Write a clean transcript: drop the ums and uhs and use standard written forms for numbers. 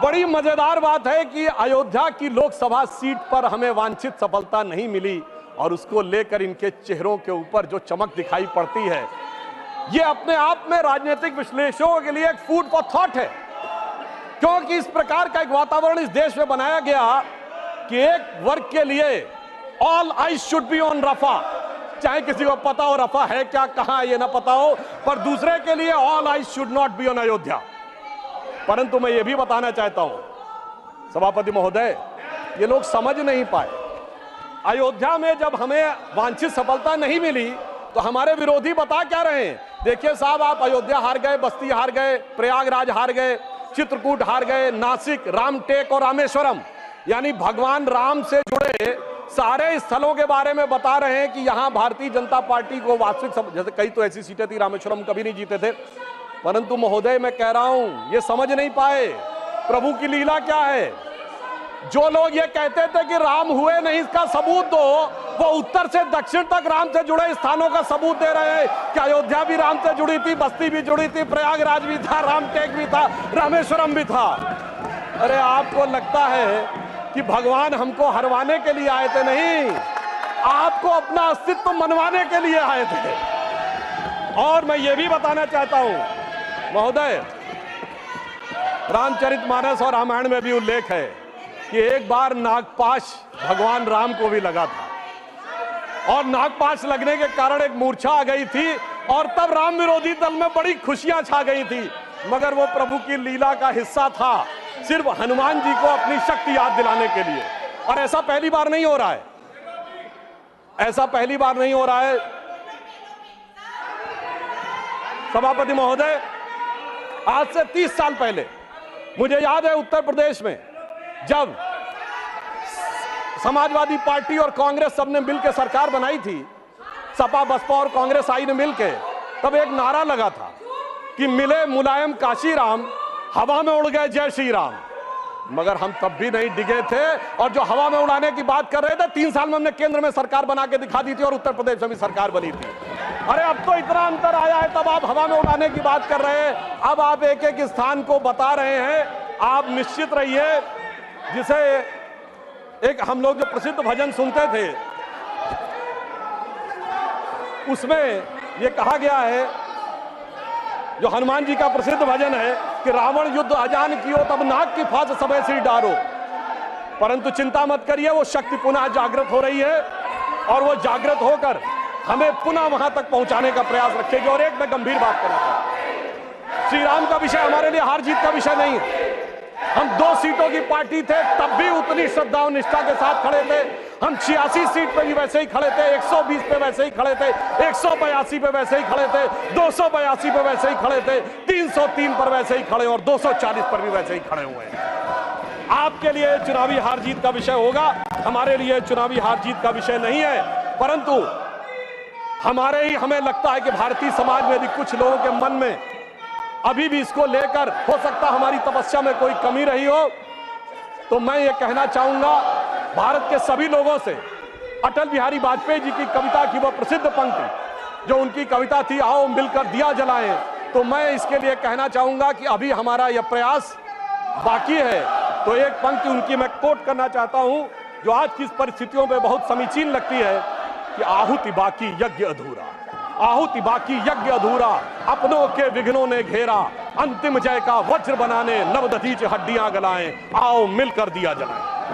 बड़ी मजेदार बात है कि अयोध्या की लोकसभा सीट पर हमें वांछित सफलता नहीं मिली और उसको लेकर इनके चेहरों के ऊपर जो चमक दिखाई पड़ती है, ये अपने आप में राजनीतिक विश्लेषकों के लिए एक फूड फॉर थॉट है। क्योंकि इस प्रकार का एक वातावरण इस देश में बनाया गया कि एक वर्ग के लिए all eyes should be on Rafah, चाहे किसी को पता हो रफा है क्या, कहां ये ना पता हो, पर दूसरे के लिए all eyes should not be on Ayodhya. परंतु मैं ये भी बताना चाहता हूं सभापति महोदय, ये लोग समझ नहीं पाए। अयोध्या में जब हमें वांछित सफलता नहीं मिली तो हमारे विरोधी बता क्या रहे हैं? देखिए साहब, आप अयोध्या हार गए, बस्ती हार गए, प्रयागराज हार गए, चित्रकूट हार गए, नासिक, रामटेक और रामेश्वरम, यानी भगवान राम से जुड़े सारे स्थलों के बारे में बता रहे हैं कि यहां भारतीय जनता पार्टी को वास्तविक, जैसे कई तो ऐसी सीटें थी रामेश्वरम कभी नहीं जीते थे। परंतु महोदय मैं कह रहा हूं, ये समझ नहीं पाए प्रभु की लीला क्या है। जो लोग ये कहते थे कि राम हुए नहीं, इसका सबूत दो, वो उत्तर से दक्षिण तक राम से जुड़े स्थानों का सबूत दे रहे हैं कि अयोध्या भी राम से जुड़ी थी, बस्ती भी जुड़ी थी, प्रयागराज भी था, रामटेक भी था, रामेश्वरम भी था। अरे आपको लगता है कि भगवान हमको हरवाने के लिए आए थे? नहीं, आपको अपना अस्तित्व मनवाने के लिए आए थे। और मैं ये भी बताना चाहता हूं महोदय, रामचरितमानस और रामायण में भी उल्लेख है कि एक बार नागपाश भगवान राम को भी लगा था और नागपाश लगने के कारण एक मूर्छा आ गई थी और तब राम विरोधी दल में बड़ी खुशियां छा गई थी। मगर वो प्रभु की लीला का हिस्सा था, सिर्फ हनुमान जी को अपनी शक्ति याद दिलाने के लिए। और ऐसा पहली बार नहीं हो रहा है, ऐसा पहली बार नहीं हो रहा है सभापति महोदय। आज से 30 साल पहले मुझे याद है उत्तर प्रदेश में जब समाजवादी पार्टी और कांग्रेस सबने मिलकर सरकार बनाई थी, सपा बसपा और कांग्रेस आई ने मिलकर, तब एक नारा लगा था कि मिले मुलायम काशी राम, हवा में उड़ गए जय श्री राम। मगर हम तब भी नहीं डिगे थे और जो हवा में उड़ाने की बात कर रहे थे, 3 साल में हमने केंद्र में सरकार बना के दिखा दी थी और उत्तर प्रदेश में भी सरकार बनी थी। अरे अब तो इतना अंतर आया है, तब आप हवा में उड़ाने की बात कर रहे हैं, अब आप एक एक स्थान को बता रहे हैं। आप निश्चित रहिए, जिसे एक हम लोग जो प्रसिद्ध भजन सुनते थे उसमें यह कहा गया है, जो हनुमान जी का प्रसिद्ध भजन है कि रावण युद्ध अजान कियो तब नाग की फांस सबे सिर डारो। परंतु चिंता मत करिए, वो शक्ति पुनः जागृत हो रही है और वो जागृत होकर हमें पुनः वहां तक पहुंचाने का प्रयास रखेगी। और एक मैं गंभीर बात करना चाहता हूं, श्री राम का विषय हमारे लिए हार जीत का विषय नहीं है। हम 2 सीटों की पार्टी थे, तब भी उतनी श्रद्धा और निष्ठा के साथ खड़े थे। हम 86 सीट पे भी वैसे ही खड़े थे, 120 पे वैसे ही खड़े थे, 182 पे वैसे ही खड़े थे, 282 पे वैसे ही खड़े थे, 303 पर वैसे ही खड़े और 240 पर भी वैसे ही खड़े हुए हैं। आपके लिए चुनावी हार जीत का विषय होगा, हमारे लिए चुनावी हार जीत का विषय नहीं है। परंतु हमें लगता है कि भारतीय समाज में यदि कुछ लोगों के मन में अभी भी इसको लेकर हो सकता हमारी तपस्या में कोई कमी रही हो, तो मैं ये कहना चाहूंगा भारत के सभी लोगों से, अटल बिहारी वाजपेयी जी की कविता की वो प्रसिद्ध पंक्ति जो उनकी कविता थी, आओ मिलकर दिया जलाएं, तो मैं इसके लिए कहना चाहूंगा कि अभी हमारा यह प्रयास बाकी है। तो एक पंक्ति उनकी मैं कोट करना चाहता हूं जो आज की परिस्थितियों में बहुत समीचीन लगती है कि आहुति बाकी यज्ञ अधूरा, आहुति बाकी यज्ञ अधूरा, अपनों के विघ्नों ने घेरा, अंतिम जय का वज्र बनाने नवदधीच हड्डियां गलाएं, आओ मिलकर दिया जलाएं।